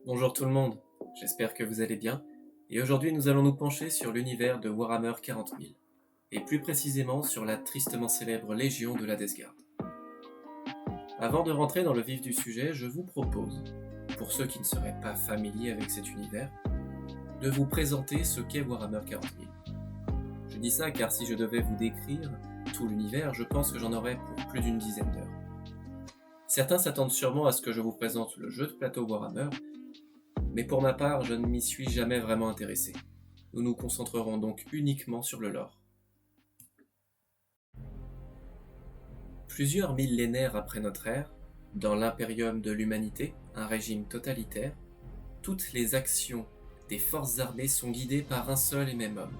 Bonjour tout le monde, j'espère que vous allez bien, et aujourd'hui nous allons nous pencher sur l'univers de Warhammer 40 000, et plus précisément sur la tristement célèbre Légion de l'Hadesgard. Avant de rentrer dans le vif du sujet, je vous propose, pour ceux qui ne seraient pas familiers avec cet univers, de vous présenter ce qu'est Warhammer 40 000. Je dis ça car si je devais vous décrire tout l'univers, je pense que j'en aurais pour plus d'une dizaine d'heures. Certains s'attendent sûrement à ce que je vous présente le jeu de plateau Warhammer, mais pour ma part, je ne m'y suis jamais vraiment intéressé. Nous nous concentrerons donc uniquement sur le lore. Plusieurs millénaires après notre ère, dans l'impérium de l'humanité, un régime totalitaire, toutes les actions des forces armées sont guidées par un seul et même homme,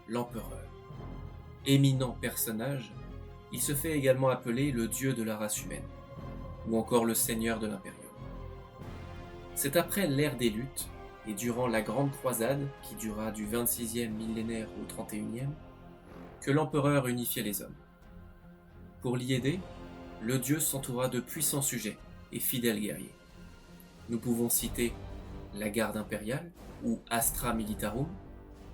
l'empereur. Éminent personnage, il se fait également appeler le dieu de la race humaine, ou encore le seigneur de l'impérium. C'est après l'ère des luttes, et durant la Grande Croisade, qui dura du 26e millénaire au 31e, que l'empereur unifiait les hommes. Pour l'y aider, le dieu s'entoura de puissants sujets et fidèles guerriers. Nous pouvons citer la garde impériale, ou Astra Militarum,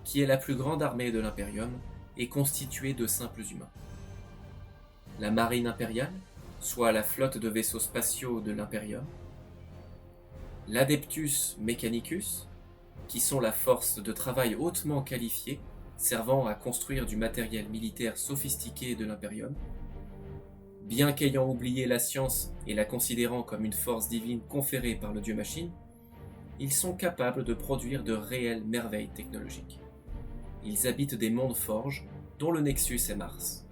qui est la plus grande armée de l'Imperium et constituée de simples humains. La marine impériale, soit la flotte de vaisseaux spatiaux de l'Imperium. L'Adeptus Mechanicus, qui sont la force de travail hautement qualifiée, servant à construire du matériel militaire sophistiqué de l'Imperium. Bien qu'ayant oublié la science et la considérant comme une force divine conférée par le dieu machine, ils sont capables de produire de réelles merveilles technologiques. Ils habitent des mondes forges, dont le Nexus est Mars.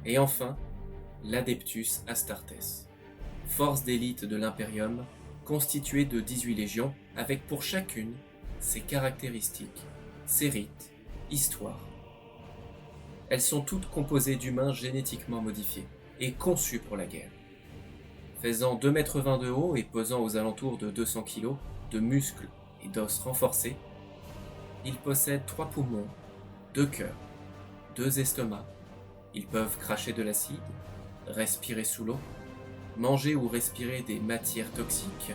Et enfin, l'Adeptus Astartes, force d'élite de l'Imperium, constituée de 18 légions, avec pour chacune ses caractéristiques, ses rites, histoires. Elles sont toutes composées d'humains génétiquement modifiés et conçus pour la guerre. Faisant 2,20 m de haut et pesant aux alentours de 200 kg, de muscles et d'os renforcés, ils possèdent 3 poumons, 2 cœurs, 2 estomacs. Ils peuvent cracher de l'acide, respirer sous l'eau, manger ou respirer des matières toxiques,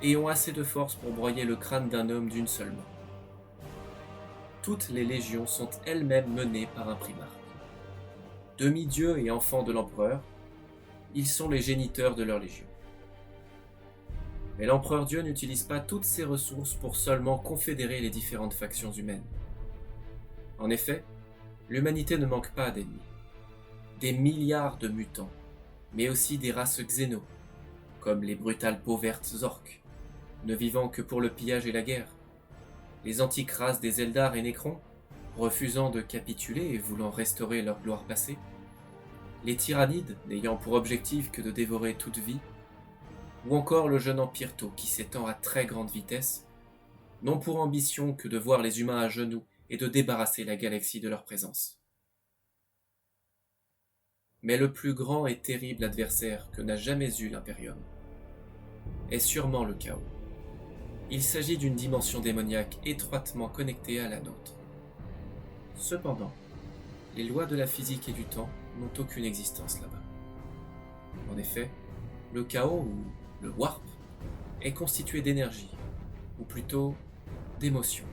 et ont assez de force pour broyer le crâne d'un homme d'une seule main. Toutes les légions sont elles-mêmes menées par un primarque. Demi-dieux et enfants de l'empereur, ils sont les géniteurs de leur légion. Mais l'empereur Dieu n'utilise pas toutes ses ressources pour seulement confédérer les différentes factions humaines. En effet, l'humanité ne manque pas d'ennemis. Des milliards de mutants, mais aussi des races xéno, comme les brutales peaux vertes orques, ne vivant que pour le pillage et la guerre, les antiques races des Eldar et Nécrons, refusant de capituler et voulant restaurer leur gloire passée, les tyrannides n'ayant pour objectif que de dévorer toute vie, ou encore le jeune empire Tau qui s'étend à très grande vitesse, n'ont pour ambition que de voir les humains à genoux et de débarrasser la galaxie de leur présence. Mais le plus grand et terrible adversaire que n'a jamais eu l'Imperium est sûrement le chaos. Il s'agit d'une dimension démoniaque étroitement connectée à la nôtre. Cependant, les lois de la physique et du temps n'ont aucune existence là-bas. En effet, le chaos, ou le warp, est constitué d'énergie, ou plutôt d'émotions.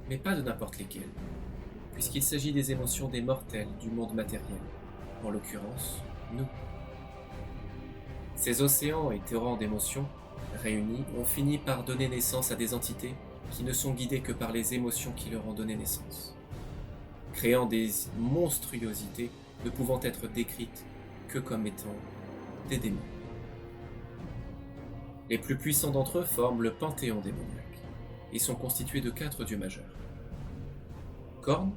Mais pas de n'importe lesquelles, puisqu'il s'agit des émotions des mortels du monde matériel, en l'occurrence, nous. Ces océans et torrents d'émotions, réunis, ont fini par donner naissance à des entités qui ne sont guidées que par les émotions qui leur ont donné naissance, créant des monstruosités ne pouvant être décrites que comme étant des démons. Les plus puissants d'entre eux forment le panthéon démoniaque et sont constitués de 4 dieux majeurs. Khorne,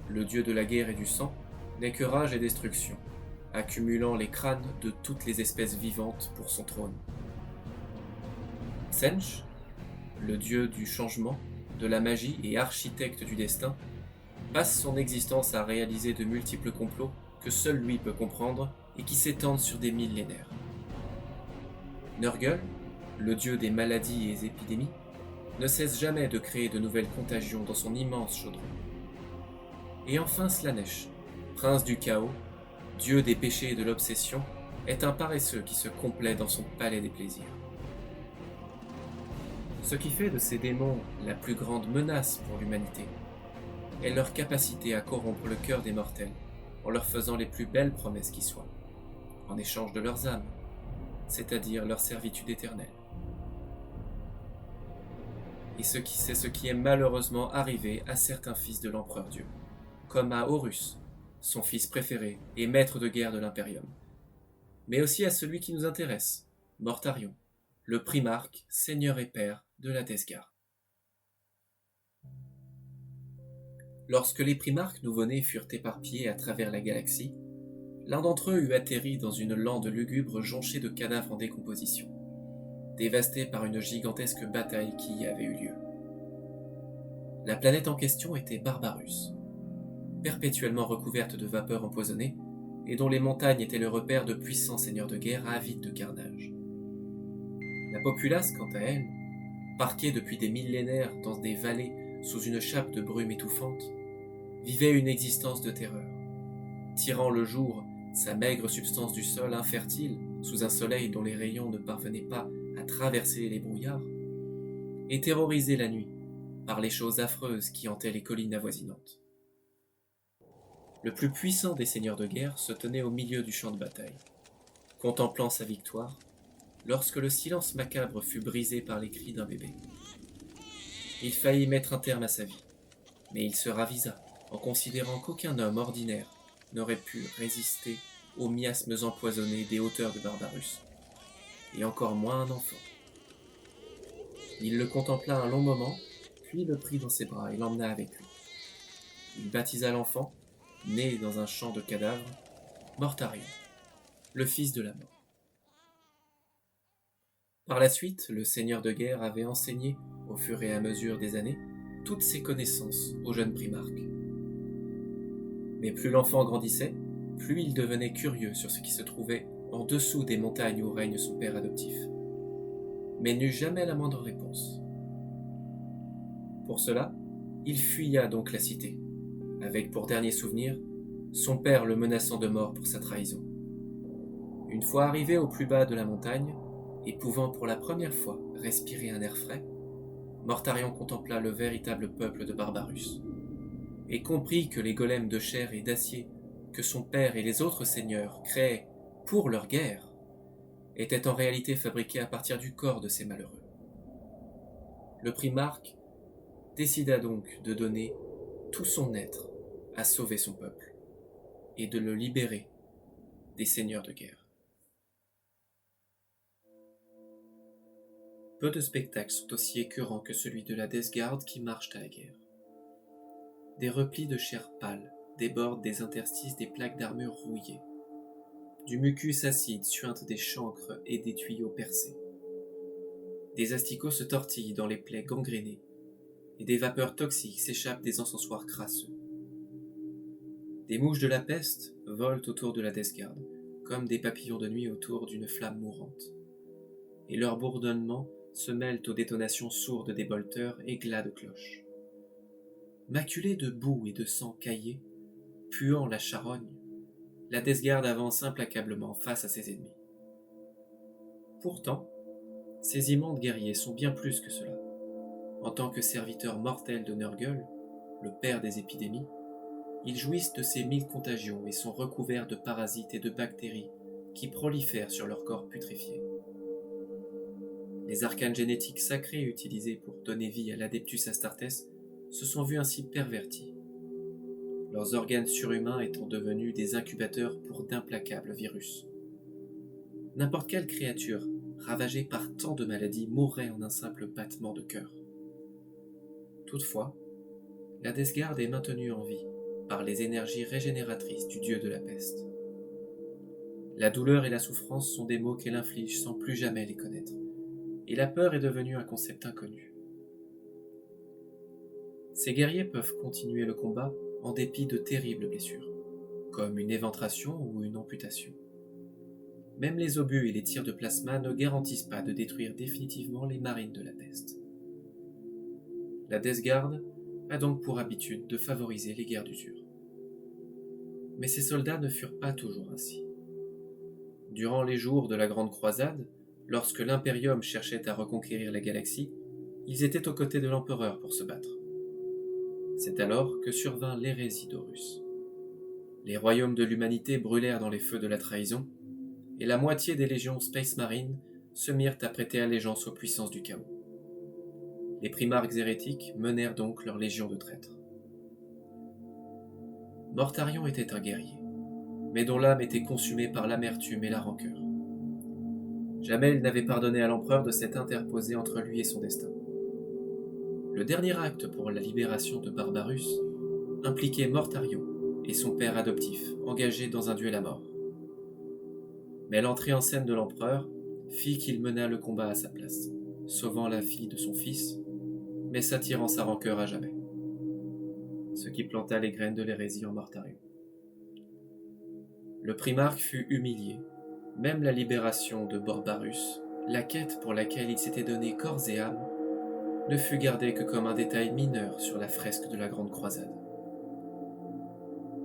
le dieu de la guerre et du sang, n'est que rage et destruction, accumulant les crânes de toutes les espèces vivantes pour son trône. Tsench, le dieu du changement, de la magie et architecte du destin, passe son existence à réaliser de multiples complots que seul lui peut comprendre et qui s'étendent sur des millénaires. Nurgle, le dieu des maladies et épidémies, ne cesse jamais de créer de nouvelles contagions dans son immense chaudron. Et enfin Slaanesh, prince du chaos, dieu des péchés et de l'obsession, est un paresseux qui se complaît dans son palais des plaisirs. Ce qui fait de ces démons la plus grande menace pour l'humanité est leur capacité à corrompre le cœur des mortels en leur faisant les plus belles promesses qui soient, en échange de leurs âmes, c'est-à-dire leur servitude éternelle. Et c'est ce qui est malheureusement arrivé à certains fils de l'empereur Dieu, comme à Horus, son fils préféré et maître de guerre de l'Imperium, mais aussi à celui qui nous intéresse, Mortarion, le primarque, seigneur et père de la Desgard. Lorsque les primarques nouveau-nés furent éparpillés à travers la galaxie, l'un d'entre eux eut atterri dans une lande lugubre jonchée de cadavres en décomposition, dévastée par une gigantesque bataille qui y avait eu lieu. La planète en question était Barbarus, perpétuellement recouverte de vapeurs empoisonnées et dont les montagnes étaient le repère de puissants seigneurs de guerre avides de carnage. La populace, quant à elle, parquée depuis des millénaires dans des vallées sous une chape de brume étouffante, vivait une existence de terreur, tirant le jour sa maigre substance du sol infertile sous un soleil dont les rayons ne parvenaient pas à traverser les brouillards, et terrorisée la nuit par les choses affreuses qui hantaient les collines avoisinantes. Le plus puissant des seigneurs de guerre se tenait au milieu du champ de bataille, contemplant sa victoire, lorsque le silence macabre fut brisé par les cris d'un bébé. Il faillit mettre un terme à sa vie, mais il se ravisa en considérant qu'aucun homme ordinaire n'aurait pu résister aux miasmes empoisonnés des hauteurs de Barbarus, et encore moins un enfant. Il le contempla un long moment, puis le prit dans ses bras et l'emmena avec lui. Il baptisa l'enfant, né dans un champ de cadavres, Mortarion, le fils de la mort. Par la suite, le seigneur de guerre avait enseigné, au fur et à mesure des années, toutes ses connaissances au jeune primarque. Mais plus l'enfant grandissait, plus il devenait curieux sur ce qui se trouvait en dessous des montagnes où règne son père adoptif, mais n'eut jamais la moindre réponse. Pour cela, il fuya donc la cité, avec pour dernier souvenir son père le menaçant de mort pour sa trahison. Une fois arrivé au plus bas de la montagne, et pouvant pour la première fois respirer un air frais, Mortarion contempla le véritable peuple de Barbarus, et comprit que les golems de chair et d'acier que son père et les autres seigneurs créaient pour leur guerre étaient en réalité fabriqués à partir du corps de ces malheureux. Le primarque décida donc de donner tout son être à sauver son peuple et de le libérer des seigneurs de guerre. Peu de spectacles sont aussi écœurants que celui de la Desgard qui marche à la guerre. Des replis de chair pâle débordent des interstices des plaques d'armure rouillées. Du mucus acide suinte des chancres et des tuyaux percés. Des asticots se tortillent dans les plaies gangrénées, et des vapeurs toxiques s'échappent des encensoirs crasseux. Des mouches de la peste volent autour de la Desgard, comme des papillons de nuit autour d'une flamme mourante. Et leur bourdonnement se mêlent aux détonations sourdes des bolteurs et glas de cloches. Maculée de boue et de sang caillé, puant la charogne, la Desgard avance implacablement face à ses ennemis. Pourtant, ces immondes guerriers sont bien plus que cela. En tant que serviteurs mortels de Nurgle, le père des épidémies, ils jouissent de ces 1000 contagions et sont recouverts de parasites et de bactéries qui prolifèrent sur leur corps putréfié. Les arcanes génétiques sacrés utilisés pour donner vie à l'Adeptus Astartes se sont vus ainsi pervertis, leurs organes surhumains étant devenus des incubateurs pour d'implacables virus. N'importe quelle créature ravagée par tant de maladies mourrait en un simple battement de cœur. Toutefois, la Desgard est maintenue en vie par les énergies régénératrices du dieu de la peste. La douleur et la souffrance sont des maux qu'elle inflige sans plus jamais les connaître, et la peur est devenue un concept inconnu. Ces guerriers peuvent continuer le combat en dépit de terribles blessures, comme une éventration ou une amputation. Même les obus et les tirs de plasma ne garantissent pas de détruire définitivement les marines de la peste. La Desgard a donc pour habitude de favoriser les guerres d'usure. Mais ces soldats ne furent pas toujours ainsi. Durant les jours de la Grande Croisade, lorsque l'Imperium cherchait à reconquérir la galaxie, Ils étaient aux côtés de l'empereur pour se battre. C'est alors que survint l'hérésie d'Horus. Les royaumes de l'humanité brûlèrent dans les feux de la trahison, et la moitié des légions Space Marine se mirent à prêter allégeance aux puissances du chaos. Les primarques hérétiques menèrent donc leur légion de traîtres. Mortarion était un guerrier, mais dont l'âme était consumée par l'amertume et la rancœur. Jamais il n'avait pardonné à l'empereur de s'être interposé entre lui et son destin. Le dernier acte pour la libération de Barbarus impliquait Mortarion et son père adoptif, engagés dans un duel à mort. Mais l'entrée en scène de l'empereur fit qu'il mena le combat à sa place, sauvant la fille de son fils, mais s'attirant sa rancœur à jamais. Ce qui planta les graines de l'hérésie en Mortarion. Le primarque fut humilié. Même la libération de Barbarus, la quête pour laquelle il s'était donné corps et âme, ne fut gardée que comme un détail mineur sur la fresque de la Grande Croisade.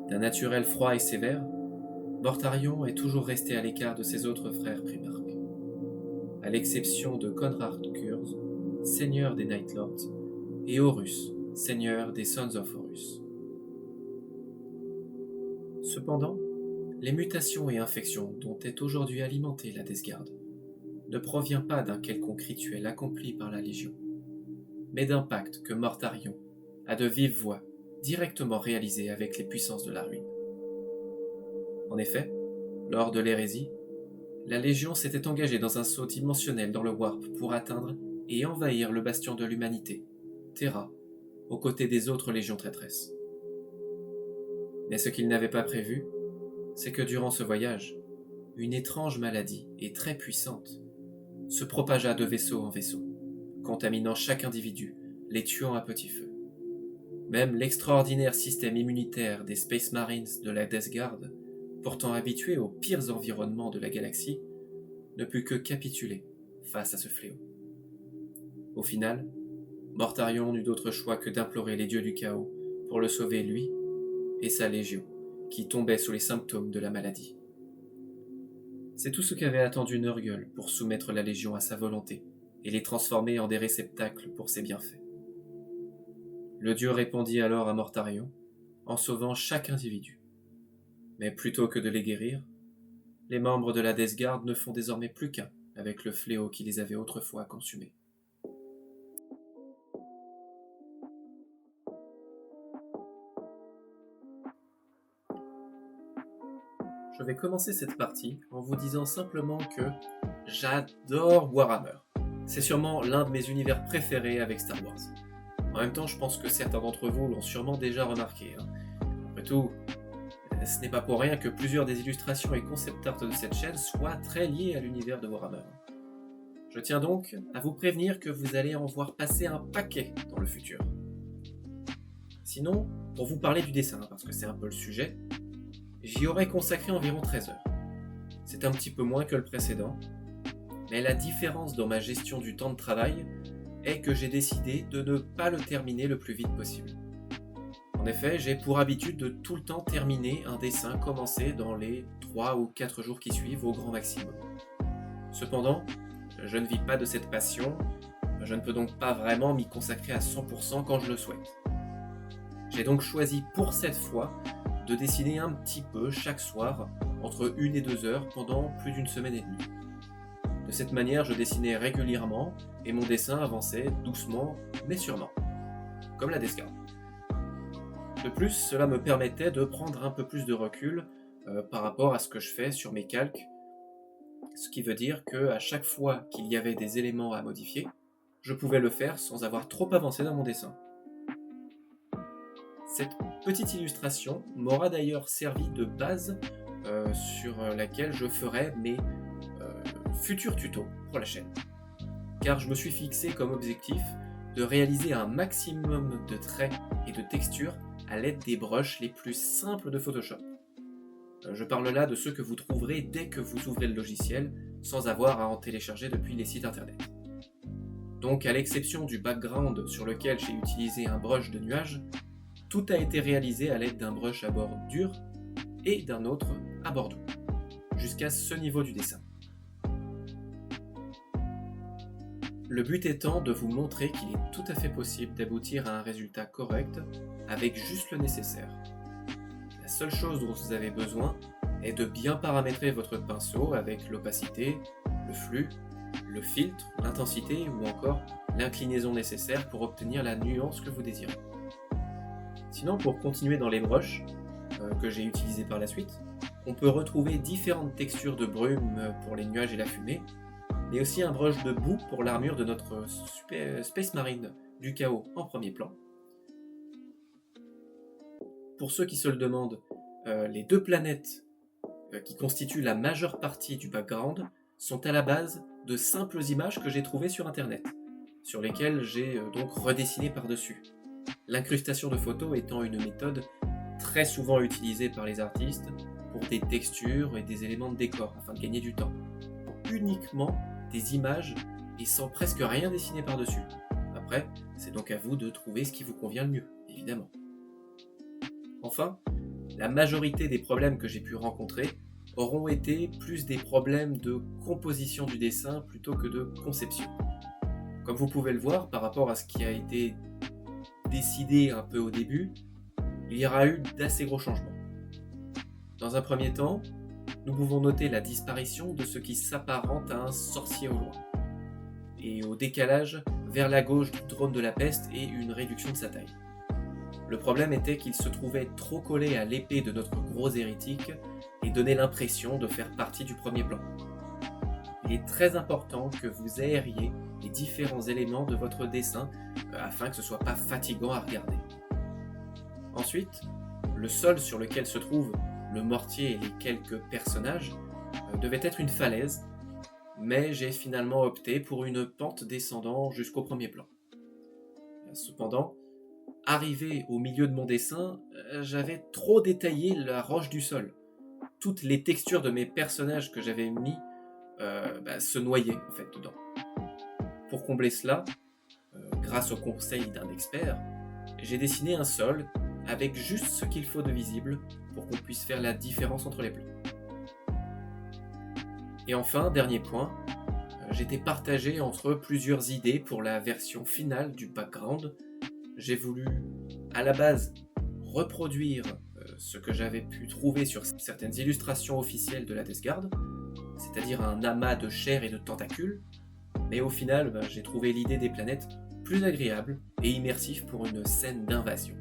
D'un naturel froid et sévère, Mortarion est toujours resté à l'écart de ses autres frères primarques, à l'exception de Conrad Kurz, seigneur des Night Lords, et Horus, seigneur des Sons of Horus. Cependant, les mutations et infections dont est aujourd'hui alimentée la Death Guard ne provient pas d'un quelconque rituel accompli par la Légion, mais d'un pacte que Mortarion a de vive voix directement réalisé avec les puissances de la ruine. En effet, lors de l'hérésie, la Légion s'était engagée dans un saut dimensionnel dans le Warp pour atteindre et envahir le bastion de l'humanité, Terra, aux côtés des autres légions traîtresses. Mais ce qu'ils n'avaient pas prévu, c'est que durant ce voyage, une étrange maladie, et très puissante, se propagea de vaisseau en vaisseau, contaminant chaque individu, les tuant à petit feu. Même l'extraordinaire système immunitaire des Space Marines de la Death Guard, pourtant habitués aux pires environnements de la galaxie, ne put que capituler face à ce fléau. Au final, Mortarion n'eut d'autre choix que d'implorer les dieux du chaos pour le sauver lui et sa légion, qui tombait sous les symptômes de la maladie. C'est tout ce qu'avait attendu Nurgle pour soumettre la Légion à sa volonté et les transformer en des réceptacles pour ses bienfaits. Le dieu répondit alors à Mortarion en sauvant chaque individu. Mais plutôt que de les guérir, les membres de la Death Guard ne font désormais plus qu'un avec le fléau qui les avait autrefois consumés. Je vais commencer cette partie en vous disant simplement que j'adore Warhammer. C'est sûrement l'un de mes univers préférés avec Star Wars. En même temps, je pense que certains d'entre vous l'ont sûrement déjà remarqué. Après tout, ce n'est pas pour rien que plusieurs des illustrations et concept art de cette chaîne soient très liés à l'univers de Warhammer. Je tiens donc à vous prévenir que vous allez en voir passer un paquet dans le futur. Sinon, pour vous parler du dessin, parce que c'est un peu le sujet, j'y aurais consacré environ 13 heures. C'est un petit peu moins que le précédent, mais la différence dans ma gestion du temps de travail est que j'ai décidé de ne pas le terminer le plus vite possible. En effet, j'ai pour habitude de tout le temps terminer un dessin commencé dans les 3 ou 4 jours qui suivent au grand maximum. Cependant, je ne vis pas de cette passion, je ne peux donc pas vraiment m'y consacrer à 100% quand je le souhaite. J'ai donc choisi pour cette fois de dessiner un petit peu chaque soir, entre 1 et 2 heures, pendant plus d'une semaine et demie. De cette manière, je dessinais régulièrement, et mon dessin avançait doucement, mais sûrement. Comme la Death Guard. De plus, cela me permettait de prendre un peu plus de recul par rapport à ce que je fais sur mes calques, ce qui veut dire qu'à chaque fois qu'il y avait des éléments à modifier, je pouvais le faire sans avoir trop avancé dans mon dessin. Cette petite illustration m'aura d'ailleurs servi de base sur laquelle je ferai mes futurs tutos pour la chaîne. Car je me suis fixé comme objectif de réaliser un maximum de traits et de textures à l'aide des brushes les plus simples de Photoshop. Je parle là de ceux que vous trouverez dès que vous ouvrez le logiciel, sans avoir à en télécharger depuis les sites internet. Donc à l'exception du background sur lequel j'ai utilisé un brush de nuage, tout a été réalisé à l'aide d'un brush à bord dur et d'un autre à bord doux, jusqu'à ce niveau du dessin. Le but étant de vous montrer qu'il est tout à fait possible d'aboutir à un résultat correct avec juste le nécessaire. La seule chose dont vous avez besoin est de bien paramétrer votre pinceau avec l'opacité, le flux, le filtre, l'intensité ou encore l'inclinaison nécessaire pour obtenir la nuance que vous désirez. Sinon, pour continuer dans les brushes que j'ai utilisées par la suite, on peut retrouver différentes textures de brume pour les nuages et la fumée, mais aussi un brush de boue pour l'armure de notre Space Marine du chaos en premier plan. Pour ceux qui se le demandent, les deux planètes qui constituent la majeure partie du background sont à la base de simples images que j'ai trouvées sur internet, sur lesquelles j'ai donc redessiné par-dessus. L'incrustation de photos étant une méthode très souvent utilisée par les artistes pour des textures et des éléments de décor afin de gagner du temps. Uniquement des images et sans presque rien dessiner par-dessus. Après, c'est donc à vous de trouver ce qui vous convient le mieux, évidemment. Enfin, la majorité des problèmes que j'ai pu rencontrer auront été plus des problèmes de composition du dessin plutôt que de conception. Comme vous pouvez le voir par rapport à ce qui a été décidé un peu au début, il y aura eu d'assez gros changements. Dans un premier temps, nous pouvons noter la disparition de ce qui s'apparente à un sorcier au loin, et au décalage vers la gauche du trône de la peste et une réduction de sa taille. Le problème était qu'il se trouvait trop collé à l'épée de notre gros hérétique et donnait l'impression de faire partie du premier plan. Il est très important que vous aériez les différents éléments de votre dessin afin que ce ne soit pas fatigant à regarder. Ensuite, le sol sur lequel se trouvent le mortier et les quelques personnages devait être une falaise, mais j'ai finalement opté pour une pente descendant jusqu'au premier plan. Cependant, arrivé au milieu de mon dessin, j'avais trop détaillé la roche du sol. Toutes les textures de mes personnages que j'avais mis se noyaient en fait dedans. Pour combler cela, grâce au conseil d'un expert, j'ai dessiné un sol avec juste ce qu'il faut de visible pour qu'on puisse faire la différence entre les plans. Et enfin, dernier point, j'étais partagé entre plusieurs idées pour la version finale du background. J'ai voulu, à la base, reproduire ce que j'avais pu trouver sur certaines illustrations officielles de la Death Guard, c'est-à-dire un amas de chair et de tentacules, mais au final, j'ai trouvé l'idée des planètes plus agréable et immersif pour une scène d'invasion.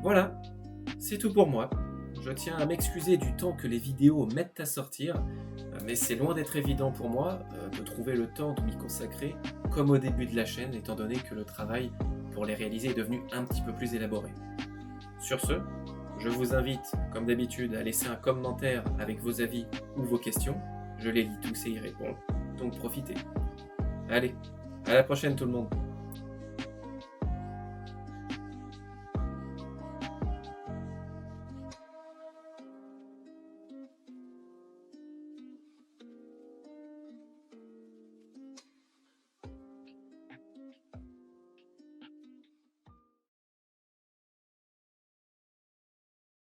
Voilà, c'est tout pour moi. Je tiens à m'excuser du temps que les vidéos mettent à sortir, mais c'est loin d'être évident pour moi de trouver le temps de m'y consacrer, comme au début de la chaîne, étant donné que le travail pour les réaliser est devenu un petit peu plus élaboré. Sur ce, je vous invite, comme d'habitude, à laisser un commentaire avec vos avis ou vos questions. Je les lis tous et y réponds, donc profitez. Allez, à la prochaine tout le monde.